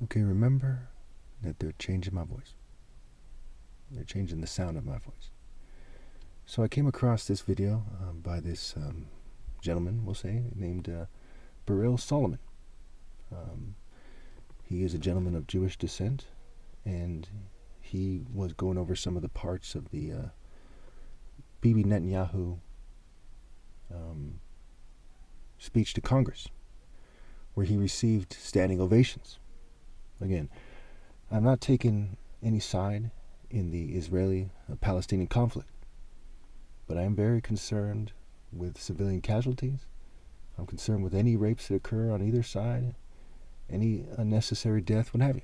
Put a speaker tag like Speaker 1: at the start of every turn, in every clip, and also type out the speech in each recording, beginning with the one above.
Speaker 1: Okay, remember that they're changing my voice. They're changing the sound of my voice. So I came across this video by this gentleman, we'll say, named Berel Solomon. He is a gentleman of Jewish descent, and he was going over some of the parts of the Bibi Netenyahu speech to Congress, where he received standing ovations. Again, I'm not taking any side in the Israeli-Palestinian conflict, but I am very concerned with civilian casualties. I'm concerned with any rapes that occur on either side, any unnecessary death, what have you.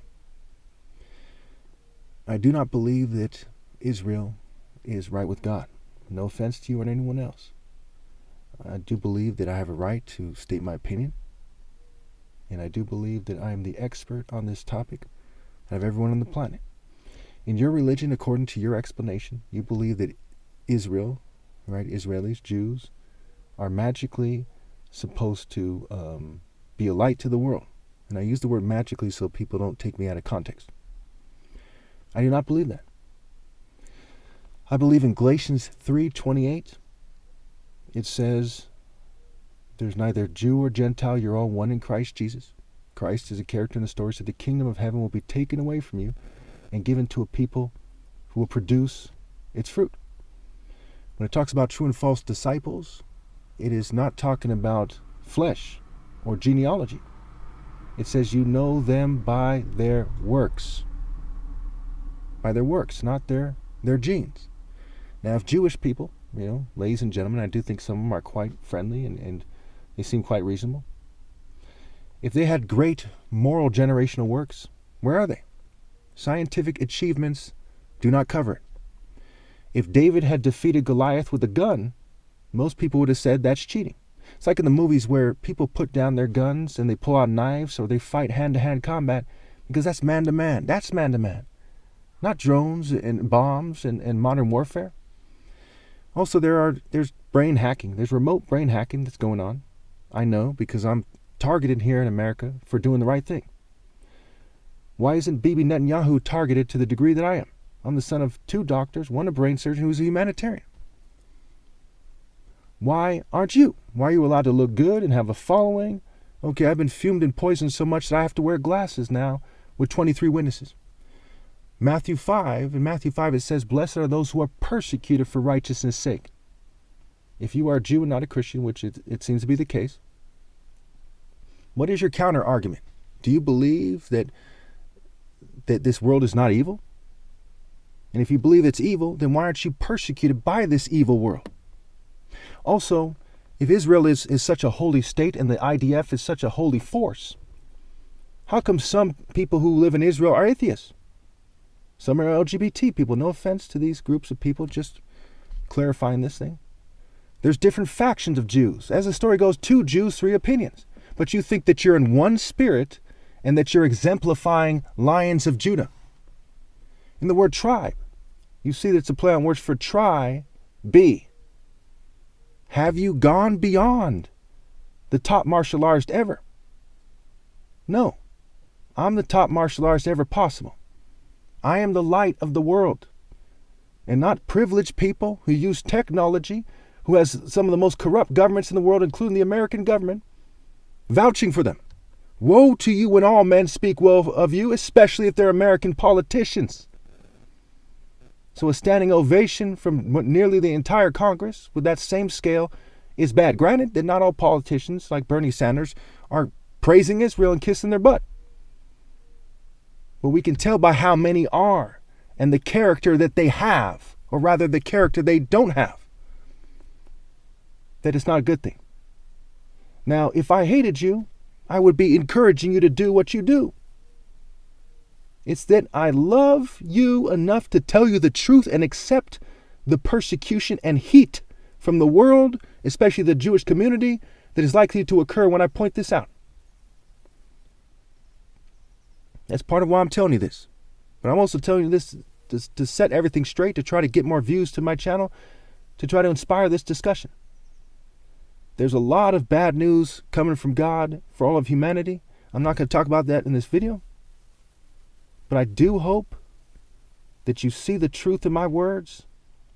Speaker 1: I do not believe that Israel is right with God. No offense to you or anyone else. I do believe that I have a right to state my opinion, and I do believe that I am the expert on this topic out of everyone on the planet. In your religion, according to your explanation, you believe that Israel, right, Israelis, Jews, are magically supposed to be a light to the world. And I use the word magically so people don't take me out of context. I do not believe that. I believe in Galatians 3:28. It says, there's neither Jew or Gentile, you're all one in Christ Jesus. Christ is a character in the story, so the kingdom of heaven will be taken away from you and given to a people who will produce its fruit. When it talks about true and false disciples, it is not talking about flesh or genealogy. It says you know them by their works. By their works, not their genes. Now, if Jewish people, ladies and gentlemen, I do think some of them are quite friendly and they seem quite reasonable. If they had great moral generational works, where are they? Scientific achievements do not cover it. If David had defeated Goliath with a gun, most people would have said that's cheating. It's like in the movies where people put down their guns and they pull out knives or they fight hand-to-hand combat because that's man-to-man. That's man-to-man. Not drones and bombs and modern warfare. Also, there's brain hacking. There's remote brain hacking that's going on. I know because I'm targeted here in America for doing the right thing. Why isn't Bibi Netenyahu targeted to the degree that I am? I'm the son of 2 doctors, one a brain surgeon who's a humanitarian. Why aren't you? Why are you allowed to look good and have a following? Okay, I've been fumed and poisoned so much that I have to wear glasses now with 23 witnesses. In Matthew 5, it says, blessed are those who are persecuted for righteousness' sake. If you are a Jew and not a Christian, which it seems to be the case, what is your counter argument? Do you believe that this world is not evil? And if you believe it's evil, then why aren't you persecuted by this evil world? Also, if Israel is such a holy state and the IDF is such a holy force, how come some people who live in Israel are atheists? Some are LGBT people. No offense to these groups of people, just clarifying this thing. There's different factions of Jews. As the story goes, 2 Jews, 3 opinions. But you think that you're in one spirit and that you're exemplifying lions of Judah. In the word tribe, you see that it's a play on words for try, be. Have you gone beyond the top martial artist ever? No. I'm the top martial artist ever possible. I am the light of the world. And not privileged people who use technology, who has some of the most corrupt governments in the world, including the American government, vouching for them. Woe to you when all men speak well of you, especially if they're American politicians. So a standing ovation from nearly the entire Congress with that same scale is bad. Granted that not all politicians, like Bernie Sanders, are praising Israel and kissing their butt. But we can tell by how many are and the character that they have, or rather the character they don't have, that it's not a good thing. Now, if I hated you, I would be encouraging you to do what you do. It's that I love you enough to tell you the truth and accept the persecution and heat from the world, especially the Jewish community, that is likely to occur when I point this out. That's part of why I'm telling you this. But I'm also telling you this to set everything straight, to try to get more views to my channel, to try to inspire this discussion. There's a lot of bad news coming from God for all of humanity. I'm not going to talk about that in this video. But I do hope that you see the truth in my words,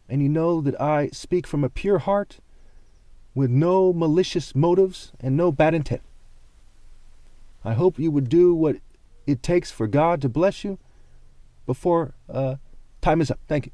Speaker 1: and you know that I speak from a pure heart with no malicious motives and no bad intent. I hope you would do what it takes for God to bless you before time is up. Thank you.